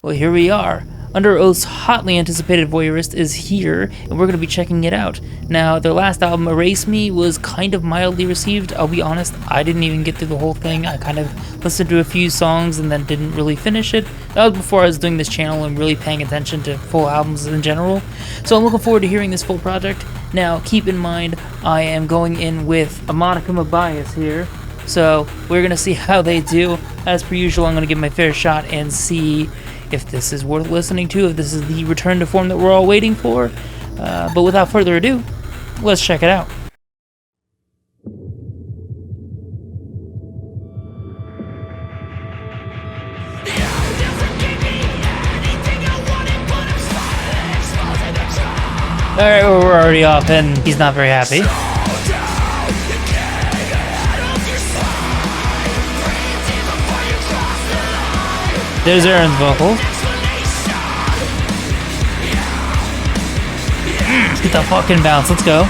Well, here we are. Underoath's hotly anticipated Voyeurist is here, and we're going to be checking it out. Now, their last album, Erase Me, was kind of mildly received. I'll be honest, I didn't even get through the whole thing. I kind of listened to a few songs and then didn't really finish it. That was before I was doing this channel and really paying attention to full albums in general. So I'm looking forward to hearing this full project. Now, keep in mind, I am going in with a modicum of bias here. So we're going to see how they do. As per usual, I'm going to give my fair shot and see if this is worth listening to, if this is the return to form that we're all waiting for. But without further ado, let's check it out. Alright, well, we're already off and he's not very happy. There's Aaron's vocals. Let's get that fucking bounce, let's go.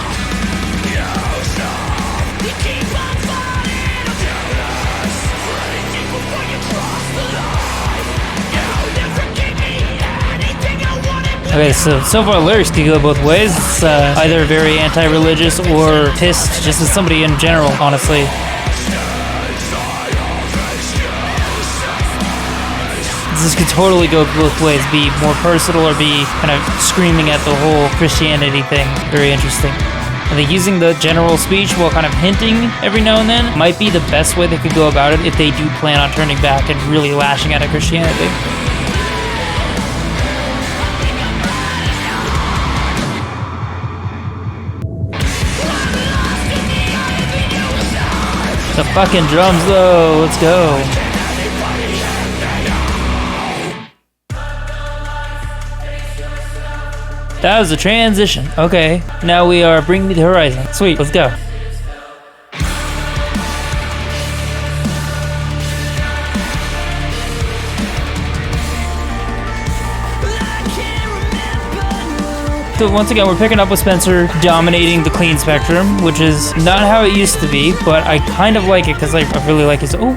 Okay, so far lyrics can go both ways. It's either very anti-religious or pissed just as somebody in general, honestly. This could totally go both ways, be more personal or be kind of screaming at the whole Christianity thing. Very interesting. I think using the general speech while kind of hinting every now and then might be the best way they could go about it if they do plan on turning back and really lashing out at Christianity. The fucking drums though, let's go. That was a transition. Okay, now we are Bring Me the Horizon. Sweet, let's go. So once again, we're picking up with Spencer dominating the clean spectrum, which is not how it used to be, but I kind of like it because I really like his... Oh.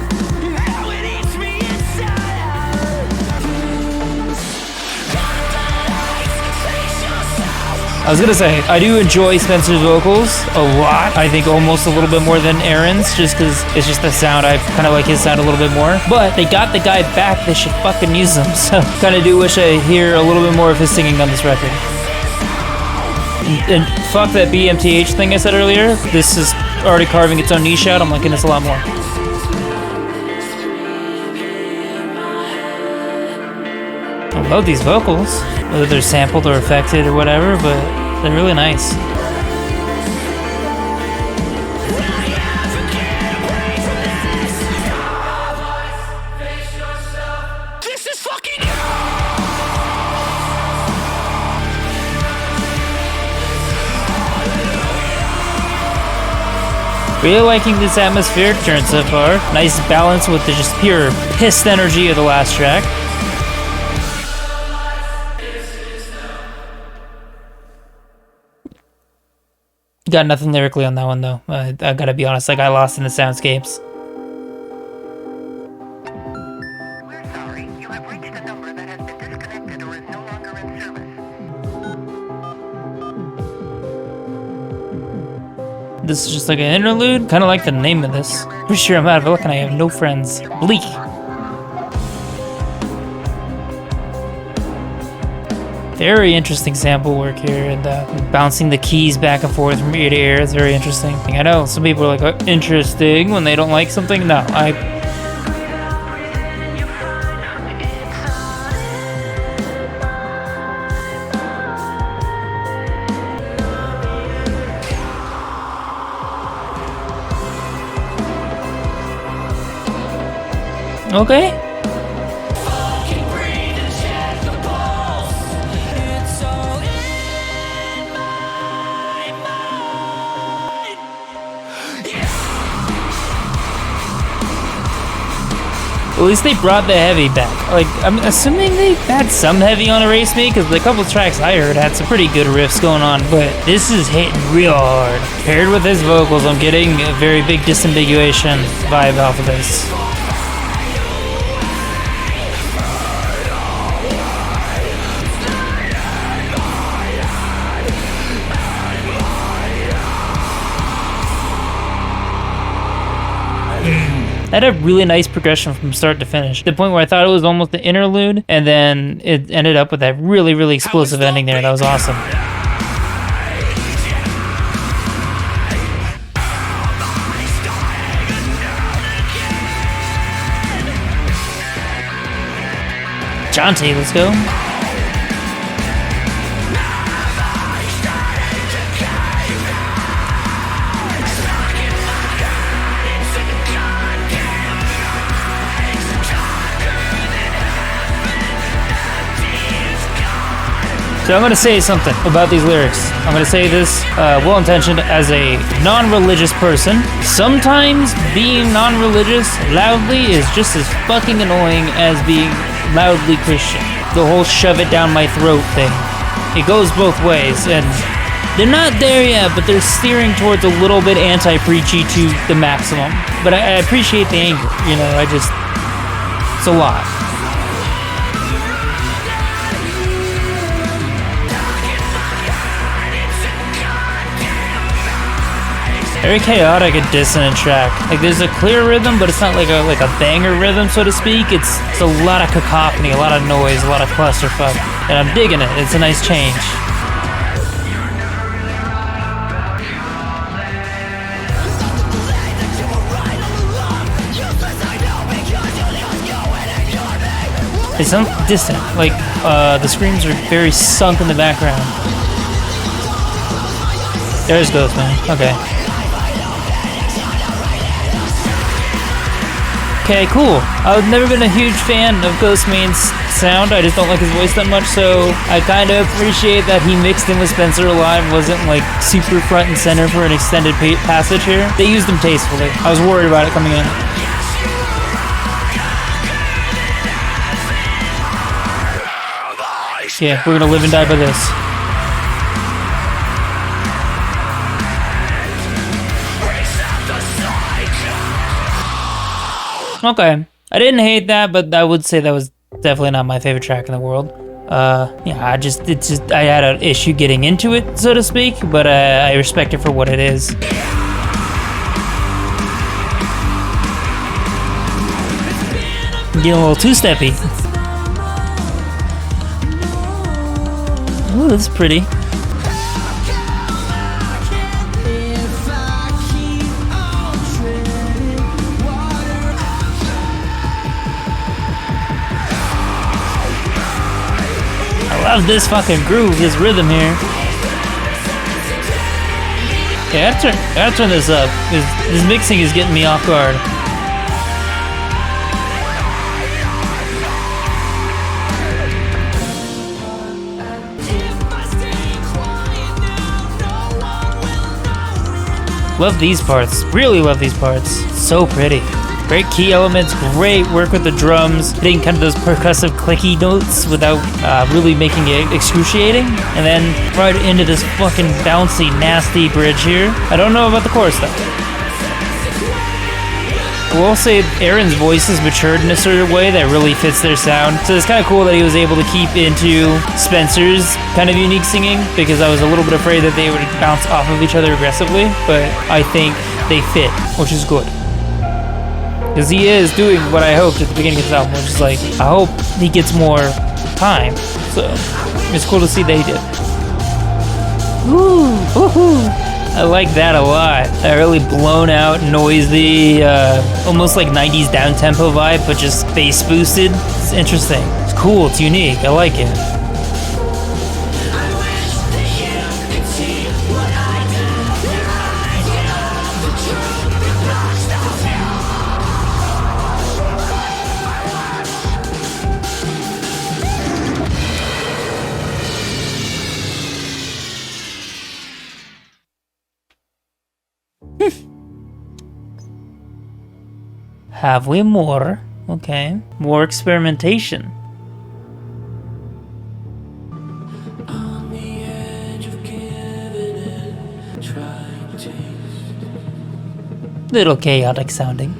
I was gonna say, I do enjoy Spencer's vocals a lot. I think almost a little bit more than Aaron's, just because it's just the sound. I kind of like his sound a little bit more. But they got the guy back, they should fucking use him. So kind of do wish I hear a little bit more of his singing on this record. And fuck that BMTH thing I said earlier. This is already carving its own niche out. I'm liking this a lot more. I love these vocals, whether they're sampled or affected or whatever, but they're really nice. This is fucking really liking this atmospheric turn so far. Nice balance with the just pure pissed energy of the last track. Got nothing lyrically on that one though. I gotta be honest, I got lost in the soundscapes. We're sorry, you have reached a number that has been disconnected or is no longer in service. This is just like an interlude. Kind of like the name of this. Pretty sure I'm out of luck and I have no friends. Bleak. Very interesting sample work here, and bouncing the keys back and forth from ear to ear is very interesting. I know some people are like, interesting when they don't like something. No, okay. At least they brought the heavy back. Like, I'm assuming they had some heavy on Erase Me, because the couple tracks I heard had some pretty good riffs going on, but this is hitting real hard. Paired with his vocals, I'm getting a very big disambiguation vibe off of this. That had a really nice progression from start to finish. To the point where I thought it was almost the interlude, and then it ended up with that really, really explosive ending there. That was awesome. Jonte, let's go. So I'm going to say something about these lyrics. I'm going to say this well-intentioned as a non-religious person. Sometimes being non-religious loudly is just as fucking annoying as being loudly Christian. The whole shove it down my throat thing. It goes both ways, and they're not there yet, but they're steering towards a little bit anti-preachy to the maximum. But I appreciate the anger, you know, it's a lot. Very chaotic and dissonant track. Like there's a clear rhythm, but it's not like a banger rhythm, so to speak. It's a lot of cacophony, a lot of noise, a lot of clusterfuck, and I'm digging it. It's a nice change. They sound distant, like the screams are very sunk in the background. There's Ghostemane. Okay. Okay, cool. I've never been a huge fan of Ghostemane's sound. I just don't like his voice that much, so I kind of appreciate that he mixed in with Spencer Alive, wasn't like super front and center for an extended passage here. They used him tastefully. I was worried about it coming in. Yeah, we're gonna live and die by this. Okay, I didn't hate that, but I would say that was definitely not my favorite track in the world. Yeah, I had an issue getting into it, so to speak, but I respect it for what it is. Getting a little two-steppy. Ooh, that's pretty. I love this fucking groove, this rhythm here. Okay, I gotta turn this up. This mixing is getting me off guard. Love these parts. Really love these parts. So pretty. Great key elements, great work with the drums, hitting kind of those percussive clicky notes without really making it excruciating. And then right into this fucking bouncy, nasty bridge here. I don't know about the chorus though. We'll say Aaron's voice has matured in a certain way that really fits their sound. So it's kind of cool that he was able to keep into Spencer's kind of unique singing, because I was a little bit afraid that they would bounce off of each other aggressively, but I think they fit, which is good. Because he is doing what I hoped at the beginning of this album, which is like, I hope he gets more time. So it's cool to see that he did. Ooh, woohoo! I like that a lot. That really blown out, noisy, almost like 90s down-tempo vibe, but just bass boosted. It's interesting. It's cool, it's unique, I like it. Have we more? Okay. More experimentation. Little chaotic sounding.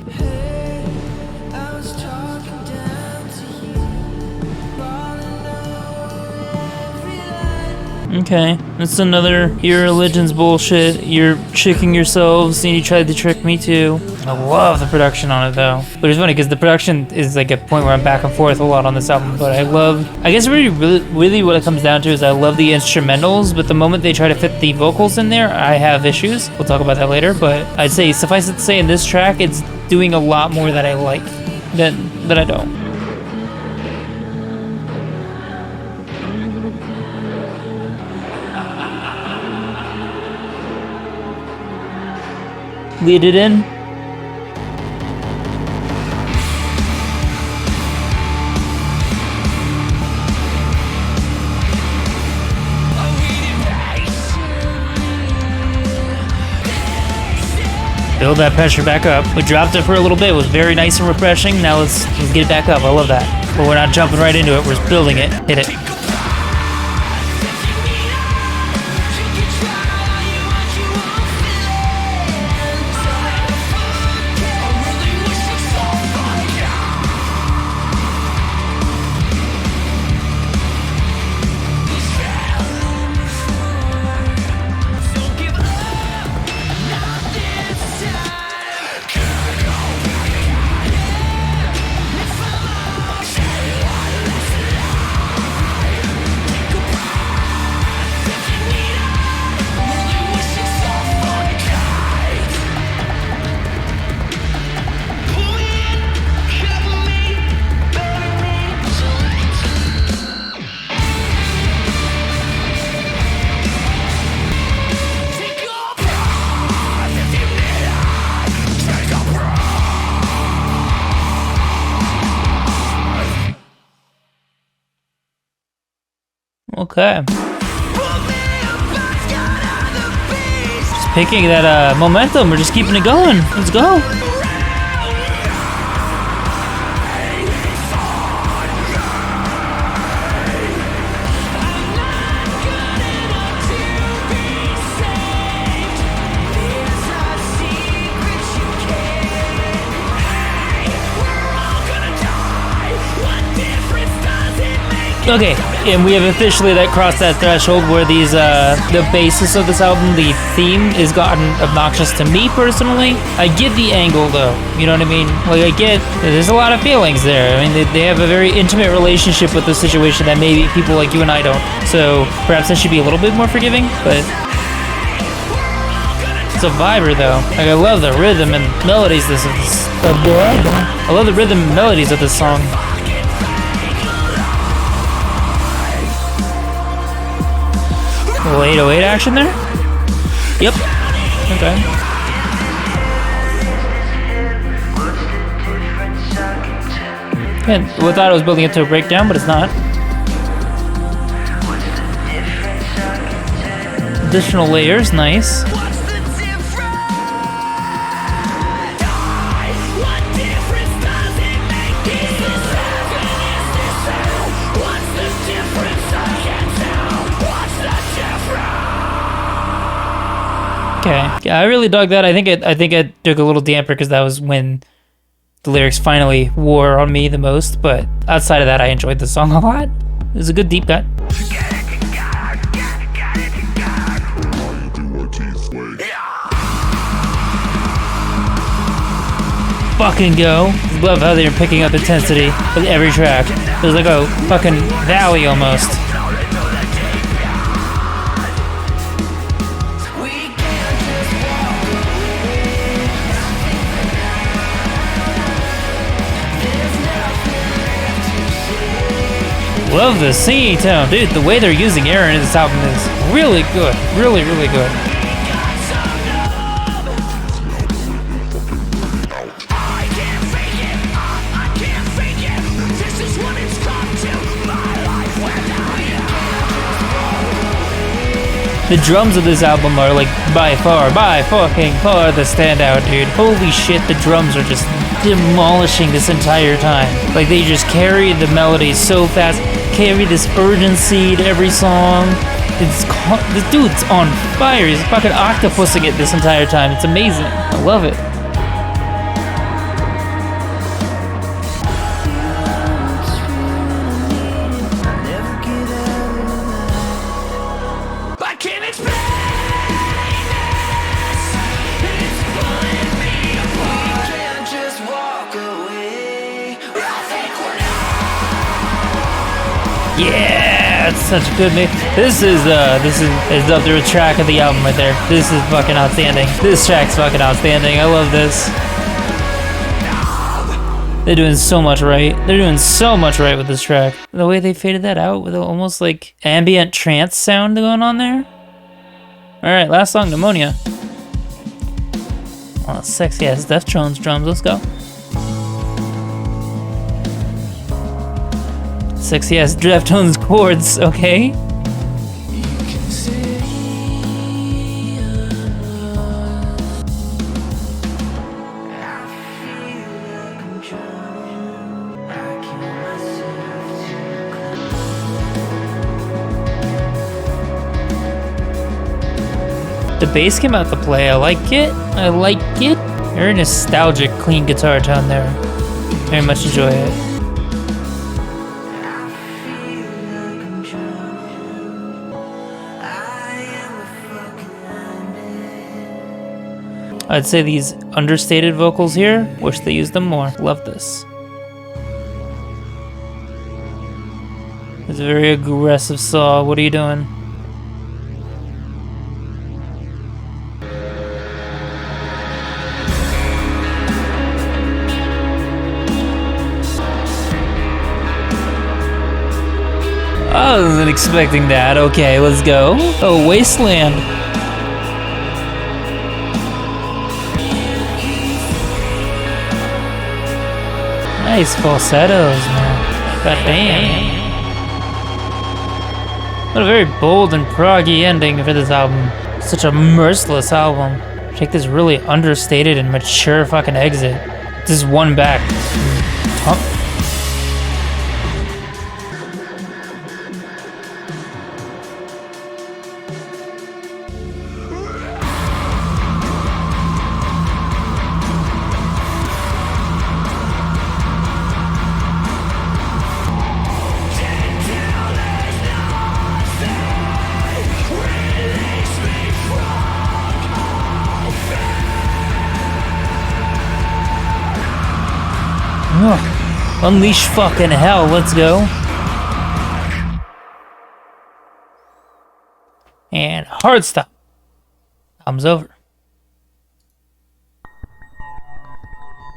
Okay, that's another your religion's bullshit. You're tricking yourselves, and you tried to trick me too. I love the production on it though. But it's funny because the production is like a point where I'm back and forth a lot on this album. But I guess really what it comes down to is I love the instrumentals, but the moment they try to fit the vocals in there, I have issues. We'll talk about that later. But I'd say suffice it to say, in this track, it's doing a lot more that I like than I don't. Lead it in. Build that pressure back up. We dropped it for a little bit. It was very nice and refreshing. Now let's get it back up. I love that. But we're not jumping right into it. We're just building it. Hit it. Okay. Just picking that momentum. We're just keeping it going. Let's go. Okay, and we have officially crossed that threshold where the basis of this album, the theme, has gotten obnoxious to me personally. I get the angle though, you know what I mean? Like I get, there's a lot of feelings there. I mean, they have a very intimate relationship with the situation that maybe people like you and I don't. So perhaps I should be a little bit more forgiving, but it's a viber though. Like I love the rhythm and melodies I love the rhythm and melodies of this song. 808 action there? Yep. Okay. And we thought I was building it to a breakdown, but it's not. Additional layers, nice. Okay. Yeah, I really dug that. I think I took a little damper because that was when the lyrics finally wore on me the most. But outside of that, I enjoyed the song a lot. It was a good deep cut. Fucking go. Love how they're picking up intensity with every track. It was like a fucking valley almost. Love the singing tone. Dude, the way they're using Aaron in this album is really good. Really, really good. The drums of this album are like by fucking far the standout, dude. Holy shit, the drums are just demolishing this entire time. Like they just carry the melodies so fast, carry this urgency to every song. This dude's on fire. He's fucking octopusing it this entire time. It's amazing. I love it. Yeah, it's such a good mix. This is up there with track of the album right there. This is fucking outstanding. This track's fucking outstanding. I love this. They're doing so much right. They're doing so much right with this track. The way they faded that out with almost like ambient trance sound going on there. All right, last song, Pneumonia. Oh, sexy ass Deftones drums. Let's go. Sexy ass Deftones chords. Okay. The bass came out to play. I like it. I like it. Very nostalgic, clean guitar tone there. Very much enjoy it. I'd say these understated vocals here, wish they used them more. Love this. It's a very aggressive saw. What are you doing? I wasn't expecting that. Okay, let's go. Oh, Wasteland. Nice falsettos, man. God damn. What a very bold and proggy ending for this album. Such a merciless album. Take this really understated and mature fucking exit. Just one back. Unleash fucking hell, let's go. And hard stop. Album's over.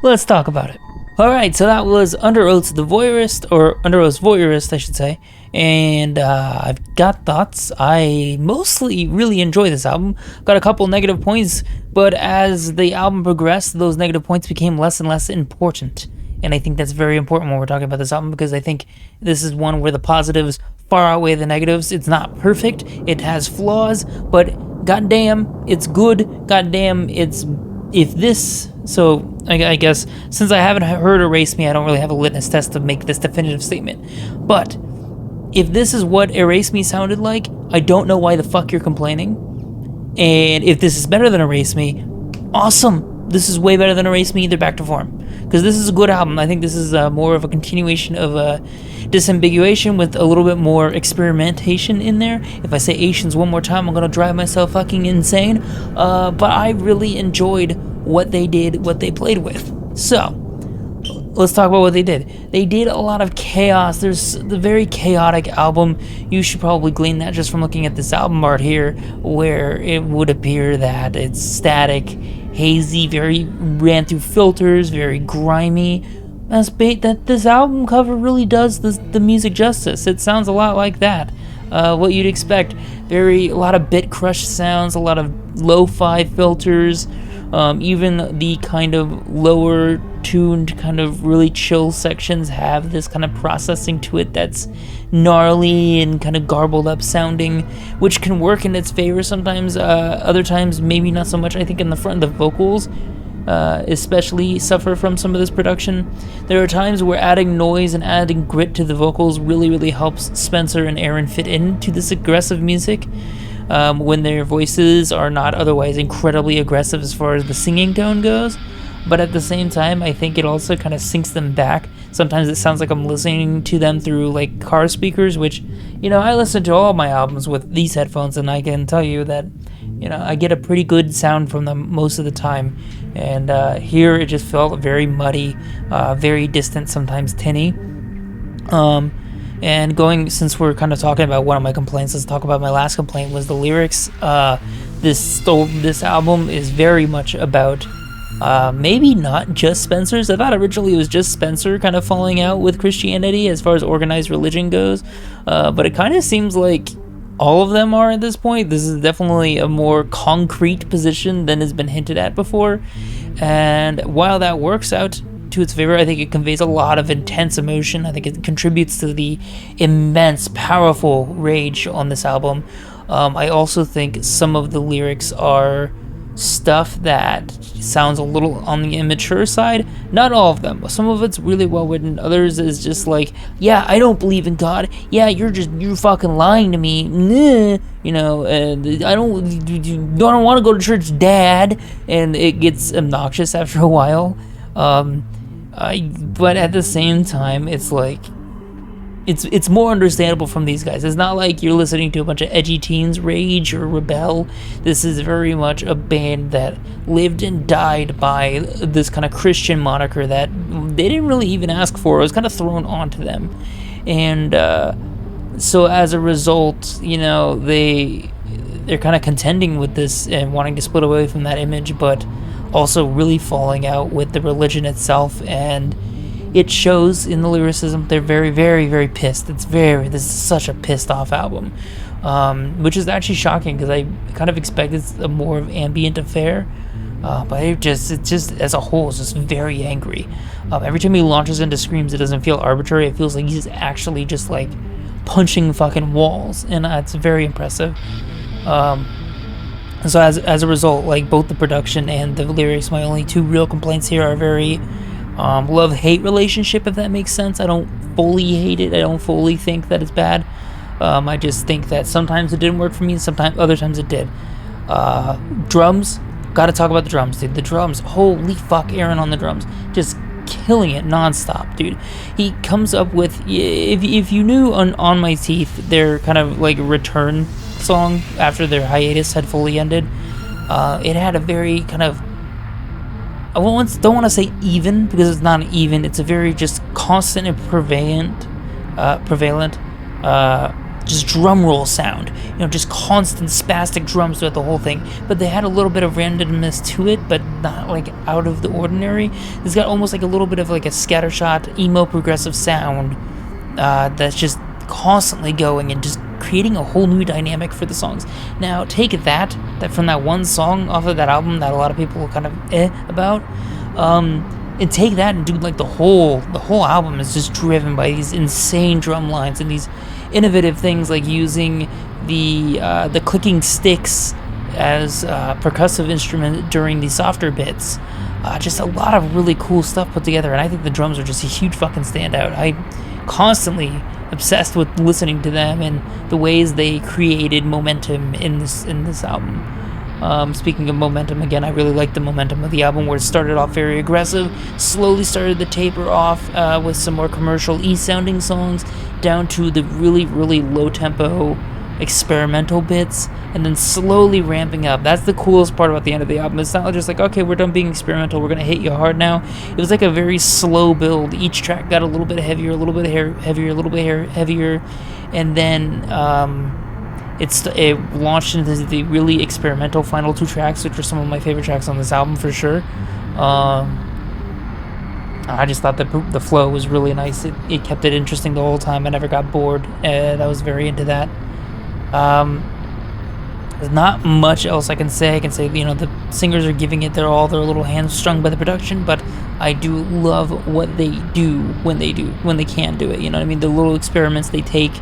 Let's talk about it. Alright, so that was Underoath's The Voyeurist, or Underoath's Voyeurist, I should say. And I've got thoughts. I mostly really enjoy this album. Got a couple negative points, but as the album progressed, those negative points became less and less important. And I think that's very important when we're talking about this album, because I think this is one where the positives far outweigh the negatives. It's not perfect, it has flaws, but goddamn, it's good. Goddamn, so I guess since I haven't heard Erase Me, I don't really have a litmus test to make this definitive statement. But if this is what Erase Me sounded like, I don't know why the fuck you're complaining. And if this is better than Erase Me, awesome. This is way better than Erase Me, they're back to form. Because this is a good album. I think this is more of a continuation of disambiguation with a little bit more experimentation in there. If I say Asians one more time, I'm going to drive myself fucking insane. But I really enjoyed what they did, what they played with. So, let's talk about what they did. They did a lot of chaos. There's the very chaotic album. You should probably glean that just from looking at this album art here, where it would appear that it's static, hazy, very ran through filters, very grimy. That this album cover really does the music justice. It sounds a lot like that. What you'd expect. A lot of bit crush sounds, a lot of lo-fi filters, even the kind of lower tuned, kind of really chill sections have this kind of processing to it that's gnarly and kind of garbled up sounding, which can work in its favor sometimes. Other times, maybe not so much. I think in the front, the vocals especially suffer from some of this production. There are times where adding noise and adding grit to the vocals really, really helps Spencer and Aaron fit into this aggressive music. When their voices are not otherwise incredibly aggressive as far as the singing tone goes. But at the same time, I think it also kind of sinks them back. Sometimes it sounds like I'm listening to them through like car speakers, which, I listen to all my albums with these headphones, and I can tell you that, I get a pretty good sound from them most of the time. And here it just felt very muddy, very distant, sometimes tinny. And since we're kind of talking about one of my complaints, let's talk about my last complaint was the lyrics. This album is very much about maybe not just Spencer's. I thought originally it was just Spencer kind of falling out with Christianity as far as organized religion goes, but it kind of seems like all of them are at this point. This is definitely a more concrete position than has been hinted at before, and while that works out to its favor, I think it conveys a lot of intense emotion. I think it contributes to the immense, powerful rage on this album. I also think some of the lyrics are stuff that sounds a little on the immature side. Not all of them. Some of it's really well written. Others is just like, yeah, I don't believe in God. Yeah, you're fucking lying to me. Nah. You know, and I don't want to go to church, Dad. And it gets obnoxious after a while. But at the same time, it's like, it's more understandable from these guys. It's not like you're listening to a bunch of edgy teens rage or rebel. This is very much a band that lived and died by this kind of Christian moniker that they didn't really even ask for. It was kind of thrown onto them. And so as a result, you know, they're kind of contending with this and wanting to split away from that image, but also really falling out with the religion itself, and it shows in the lyricism. They're very, very, very pissed. This is such a pissed off album, which is actually shocking because I kind of expected a more of ambient affair, but it just as a whole is just very angry. Every time he launches into screams, it doesn't feel arbitrary. It feels like he's actually just like punching fucking walls, and it's very impressive. So as a result, like both the production and the lyrics, my only two real complaints here are very love-hate relationship, if that makes sense. I don't fully hate it. I don't fully think that it's bad. I just think that sometimes it didn't work for me, and other times it did. Drums, gotta talk about the drums, dude. The drums, holy fuck, Aaron on the drums, just killing it nonstop, dude. He comes up with, if you knew on My Teeth, their kind of like return song after their hiatus had fully ended, it had a very kind of, I don't want to say even, because it's not even. It's a very just constant and prevalent, just drum roll sound. You know, just constant spastic drums throughout the whole thing. But they had a little bit of randomness to it, but not like out of the ordinary. It's got almost like a little bit of like a scattershot emo progressive sound that's just constantly going and just creating a whole new dynamic for the songs. Now take that from that one song off of that album that a lot of people were kind of about, and take that and do like the whole album is just driven by these insane drum lines and these innovative things like using the clicking sticks as percussive instrument during the softer bits. Just a lot of really cool stuff put together, and I think the drums are just a huge fucking standout. I constantly obsessed with listening to them and the ways they created momentum in this album. Speaking of momentum, again, I really liked the momentum of the album, where it started off very aggressive, slowly started to taper off with some more commercial-y sounding songs, down to the really, really low-tempo experimental bits, and then slowly ramping up. That's the coolest part about the end of the album. It's not just like, okay, we're done being experimental, we're gonna hit you hard now. It was like a very slow build. Each track got a little bit heavier, a little bit heavier, a little bit heavier, and then it launched into the really experimental final two tracks, which are some of my favorite tracks on this album for sure. I just thought that the flow was really nice. It kept it interesting the whole time. I never got bored, and I was very into that. There's not much else I can say. I can say, you know, the singers are giving it their all. They're a little hamstrung by the production, but I do love what they do when they can do it. You know what I mean? The little experiments they take,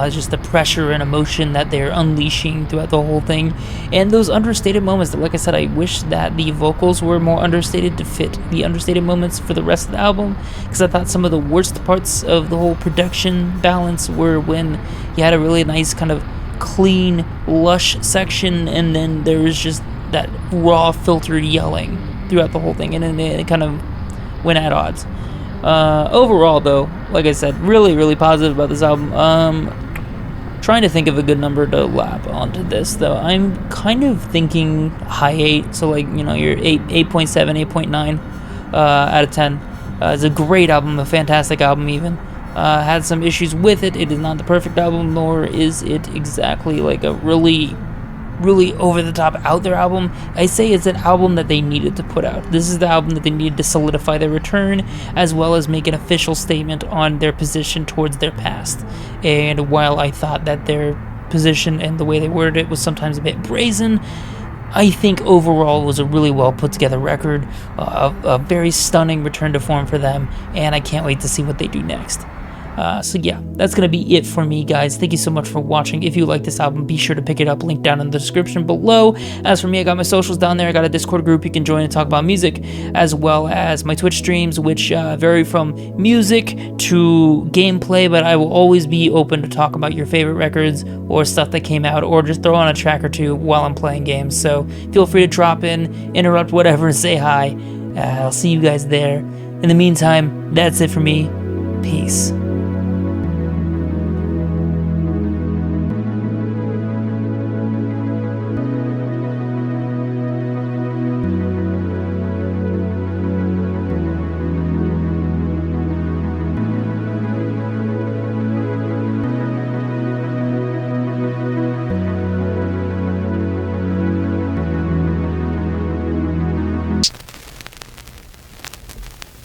just the pressure and emotion that they're unleashing throughout the whole thing, and those understated moments that, like I said, I wish that the vocals were more understated to fit the understated moments for the rest of the album, because I thought some of the worst parts of the whole production balance were when you had a really nice kind of clean, lush section, and then there was just that raw, filtered yelling throughout the whole thing, and then it kind of went at odds. Overall, though, like I said, really, really positive about this album. Trying to think of a good number to lap onto this, though. I'm kind of thinking high 8, so like, you know, your 8.7, 8.9 out of 10. It's a great album, a fantastic album even. had some issues with it. It is not the perfect album, nor is it exactly like a really over-the-top out-there album. I say it's an album that they needed to put out. This is the album that they needed to solidify their return, as well as make an official statement on their position towards their past. And while I thought that their position and the way they worded it was sometimes a bit brazen, I think overall it was a really well put together record, a very stunning return to form for them, and I can't wait to see what they do next. So yeah, that's going to be it for me, guys. Thank you so much for watching. If you like this album, be sure to pick it up. Link down in the description below. As for me, I got my socials down there. I got a Discord group you can join and talk about music, as well as my Twitch streams, which vary from music to gameplay, but I will always be open to talk about your favorite records or stuff that came out, or just throw on a track or two while I'm playing games. So feel free to drop in, interrupt whatever, and say hi. I'll see you guys there. In the meantime, that's it for me. Peace.